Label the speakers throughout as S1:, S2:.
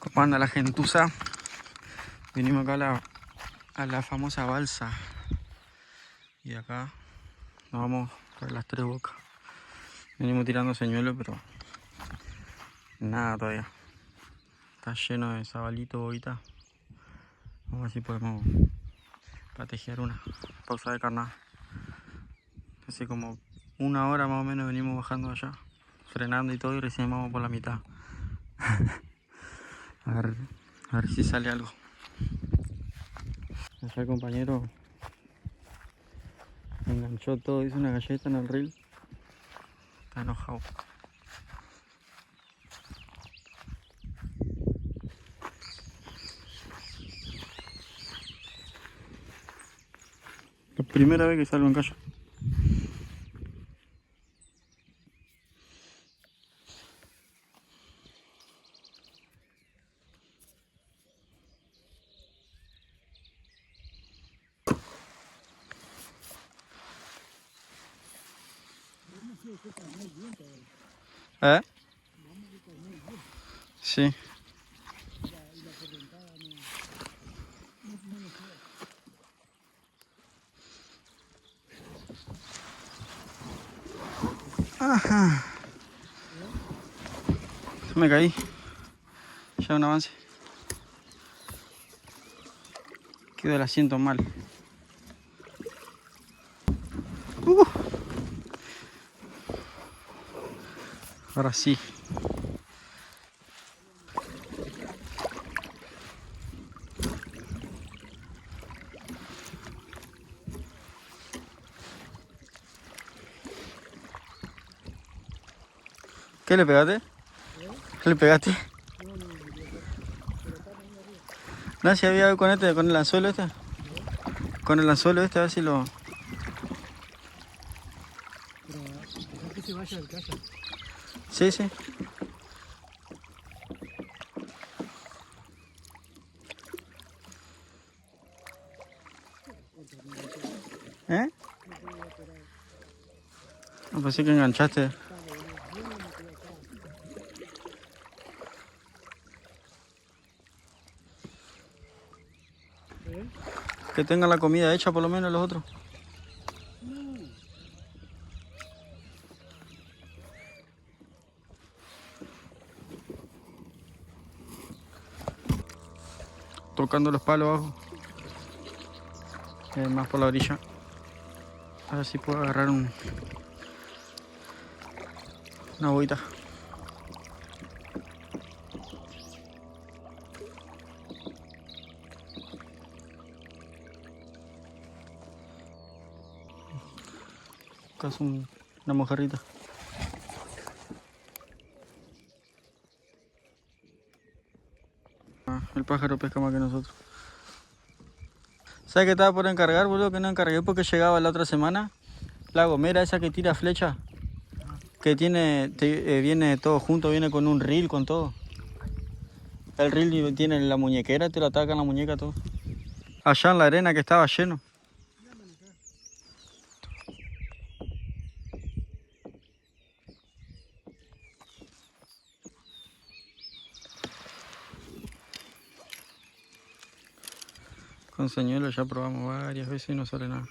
S1: ¿Cómo anda la gentuza? Vinimos acá a la famosa balsa. Y acá nos vamos por las Tres Bocas. Venimos tirando señuelos, pero nada todavía. Está lleno de sabalito, boguita. Vamos a ver si podemos patejear una pausa de carnada. Así como una hora más o menos venimos bajando allá, frenando y todo, y recién vamos por la mitad. a ver si sale algo. Allá el compañero enganchó todo, hizo una galleta en el reel. Está enojado. La primera vez que salgo en calle. ¿Eh? Sí. Ajá. Me caí. Ya un avance. Quedó el asiento mal. Ahora sí. ¿Qué le pegaste? ¿Qué le pegaste? No, si había algo con con el anzuelo este. Con el anzuelo este, a ver si lo...
S2: Pero dejar que se vaya del casa.
S1: Sí, sí. ¿Eh? No, pensé que enganchaste. Que tengan la comida hecha por lo menos los otros. Tocando los palos abajo. Más por la orilla. A ver si puedo agarrar una boita. Acá es una mojarrita. El pájaro pesca más que nosotros. ¿Sabes qué estaba por encargar, boludo? Que no encargué porque llegaba la otra semana. La gomera esa que tira flecha. Que viene todo junto, viene con un reel, con todo. El reel tiene la muñequera, te lo ataca en la muñeca todo. Allá en la arena que estaba lleno. Con señuelo ya probamos varias veces y no sale nada.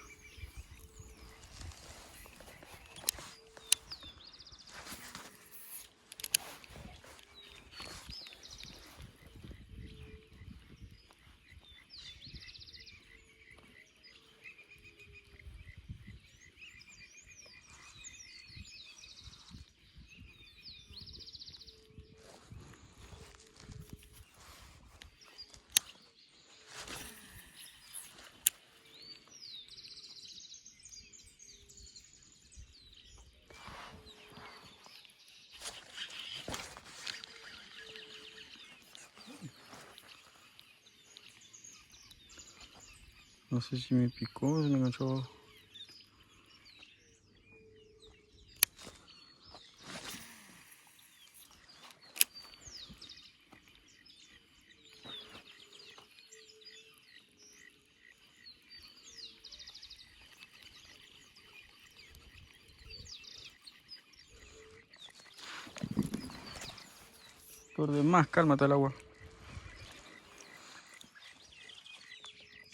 S1: No sé si me picó o se me enganchó abajo. Por demás, cálmate el agua.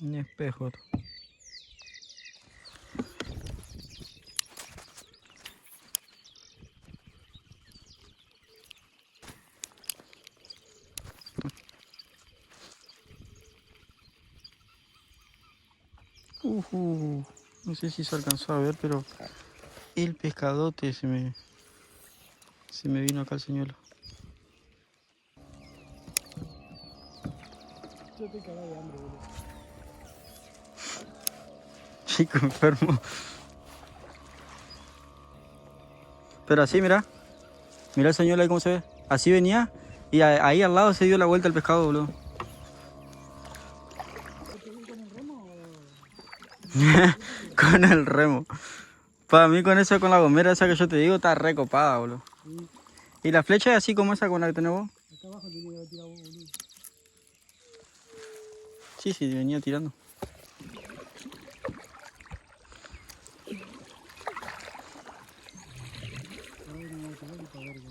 S1: Un espejo. No sé si se alcanzó a ver, pero el pescadote se me vino acá el señuelo.
S2: Yo estoy cagado de hambre, boludo.
S1: Chico enfermo. Pero así, mira. Mira el señuelo ahí cómo se ve. Así venía y ahí al lado se dio la vuelta el pescado, boludo.
S2: ¿Este bien con el remo o...?
S1: Con el remo. Para mí con eso, con la gomera esa que yo te digo, está recopada, boludo.
S2: Sí.
S1: Y la flecha es así como esa con la que tenés vos.
S2: Acá abajo tenía que haber tirado vos, boludo.
S1: Sí, sí, venía tirando.
S2: Ahora no, te voy a quitar verga.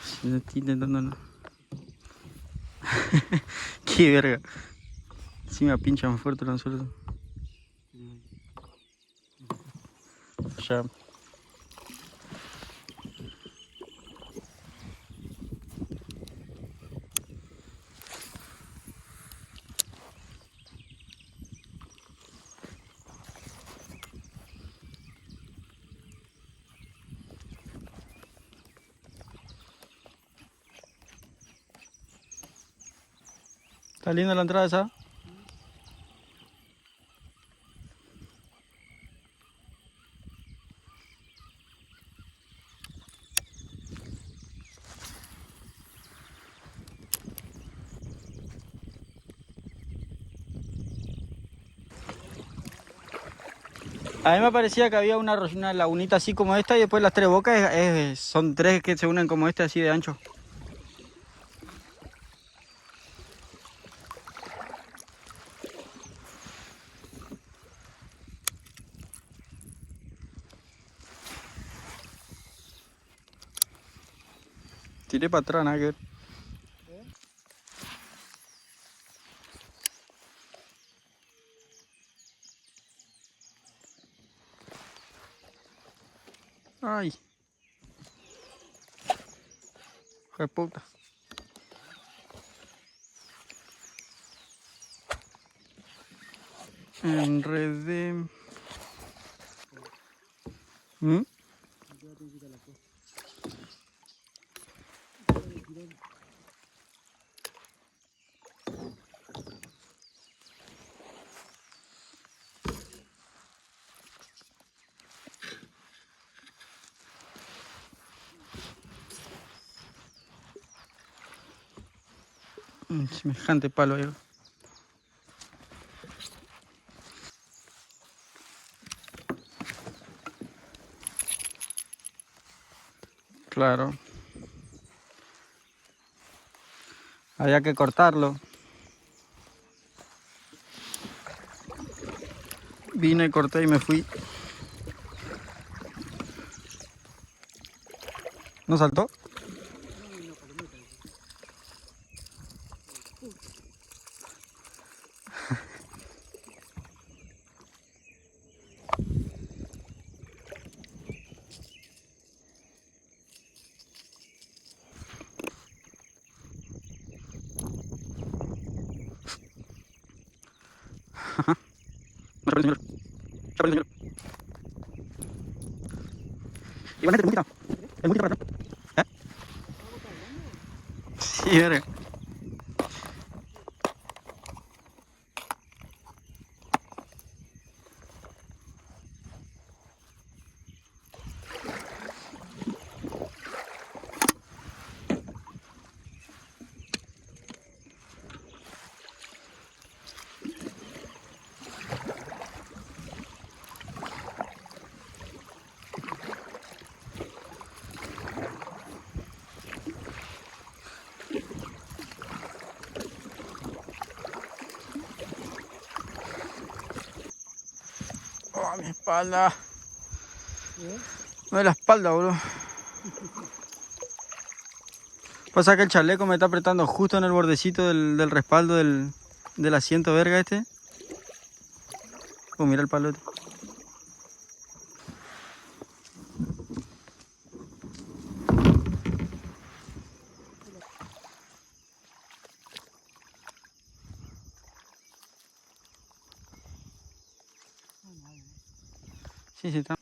S1: Sí, estoy intentando no. Qué verga. Sí me pinchan fuerte los anzuelos. Ya. Está linda la entrada esa. A mí me parecía que había una lagunita así como esta y después las tres bocas son tres que se unen como este así de ancho. Tiré para atrás, nada que ver. Ay. Hijo de puta. Enredé. ¿Mm? Semejante palo ahí. Claro. Había que cortarlo. Vine, corté y me fui. ¿No saltó? Igualmente, el multita. El multita para atrás. ¿Eh? Sí, verga. Oh, mi espalda. Me duele la espalda, boludo. Pasa que el chaleco me está apretando justo en el bordecito del respaldo del asiento verga este. Oh, mira el palote. Sí, sí, está.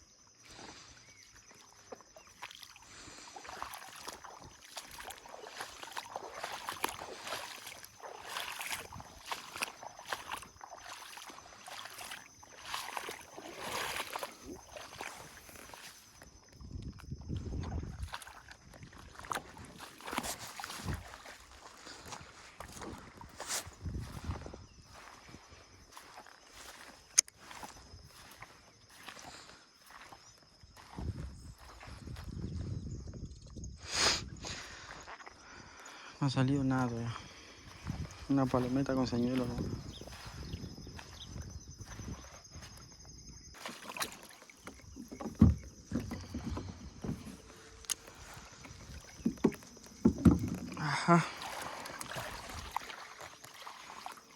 S1: No ha salido nada todavía. Una palometa con señuelo, ¿no? Ajá.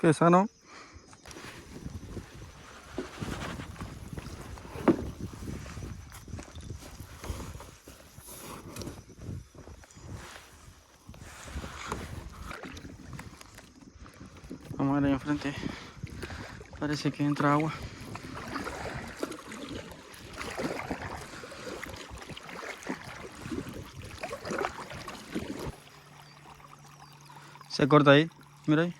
S1: ¿Qué es no? Vamos a ver ahí enfrente. Parece que entra agua. Se corta ahí. Mira ahí.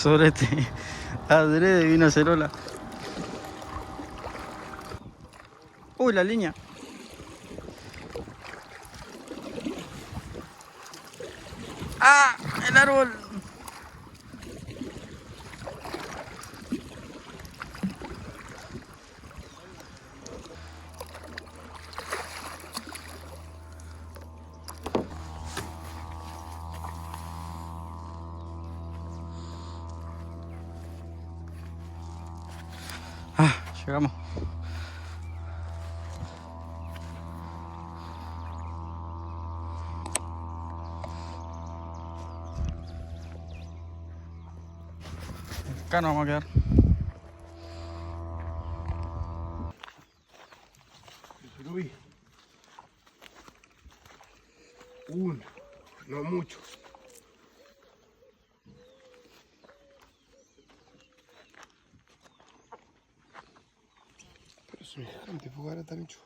S1: Sorete. Adrede vino Cerola. Uy, la línea. ¡Ah! El árbol. Ah, llegamos. Acá nos vamos a quedar.
S3: Uy. Uno, no muchos. Pero semejante fogara tan hecho.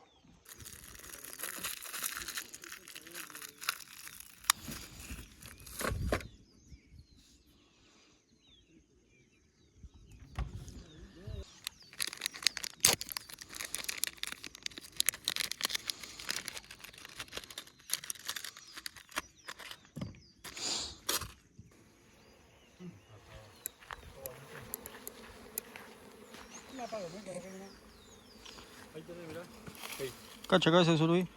S2: La apago, ¿no? Para que no. Ahí tenés, mirá.
S1: Cacha, acá ese solo ahí.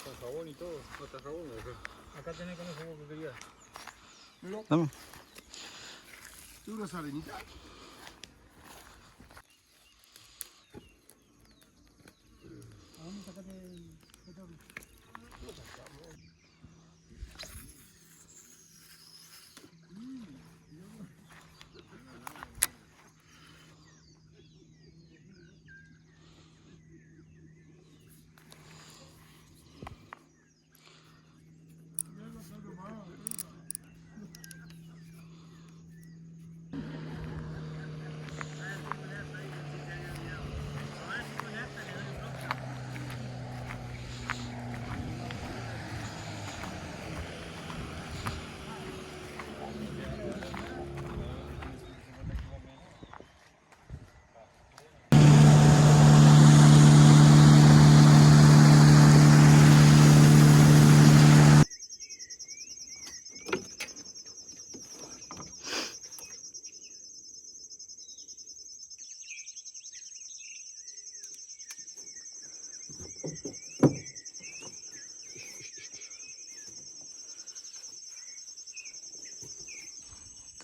S2: Con jabón y todo. No está jabón, ¿o qué? Acá tenés con ese que querías.
S1: Dame.
S3: ¿Tú una salinita?
S2: ¿A dónde sacaste el petróleo?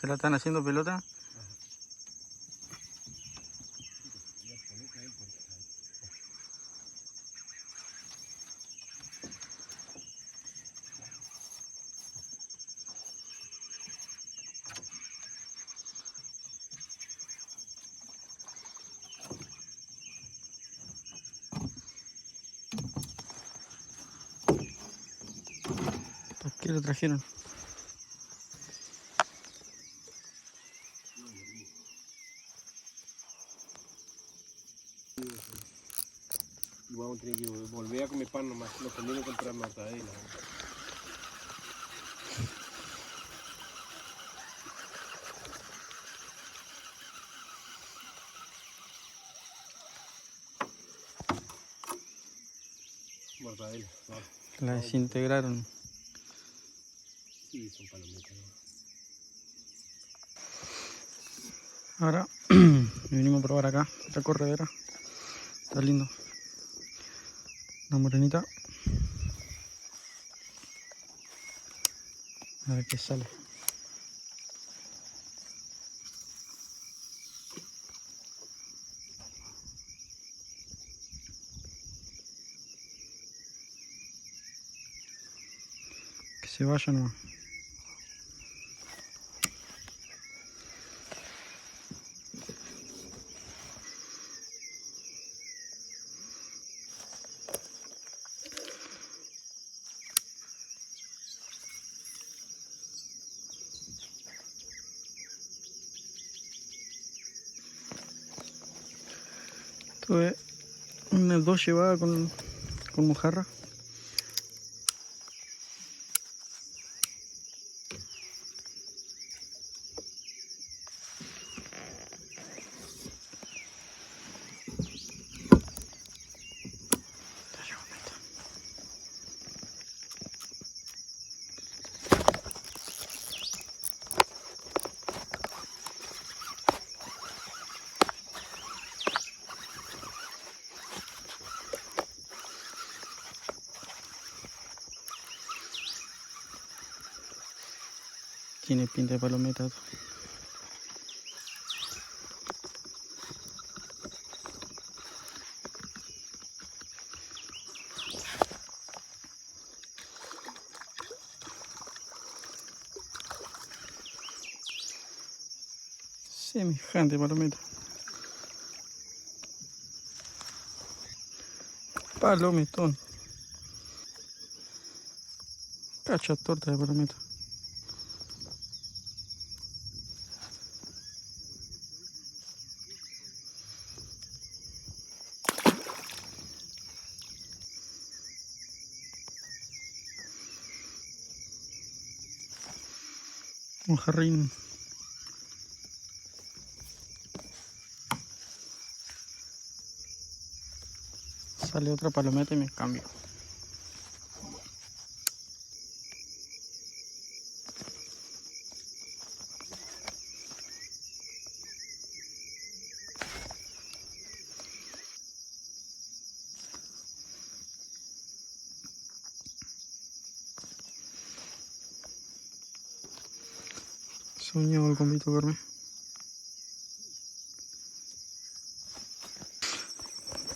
S1: ¿Se la están haciendo pelota? ¿Por qué lo trajeron?
S3: Y vamos a tener que volver a comer pan nomás. Nos conviene comprar mortadela. Mortadela, claro.
S1: La desintegraron.
S3: Sí, son palomitas, ¿no?
S1: Ahora venimos a probar acá, esta corredera. Está lindo. Una morenita. A ver qué sale. Que se vaya nomás. Tuve unas 2 llevadas con mojarra. Tiene pinta de palometa. Semejante palometa. Palometón. Cacha torta de palometa. Mojarrín. Sale otra palometa y me cambio. Soñado el convito verme.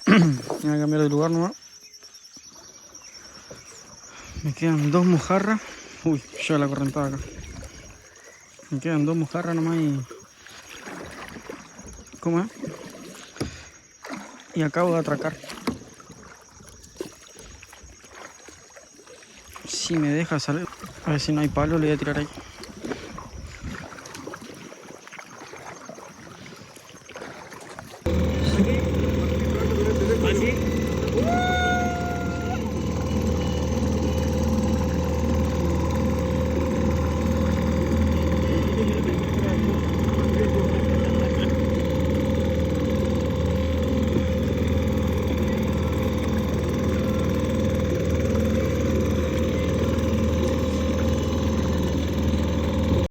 S1: Voy a cambiar de lugar nomás. Me quedan 2 mojarras. Uy, ya la correntada acá. Me quedan 2 mojarras nomás y... ¿Cómo es? Y acabo de atracar. Si me deja salir. A ver si no hay palo, le voy a tirar ahí.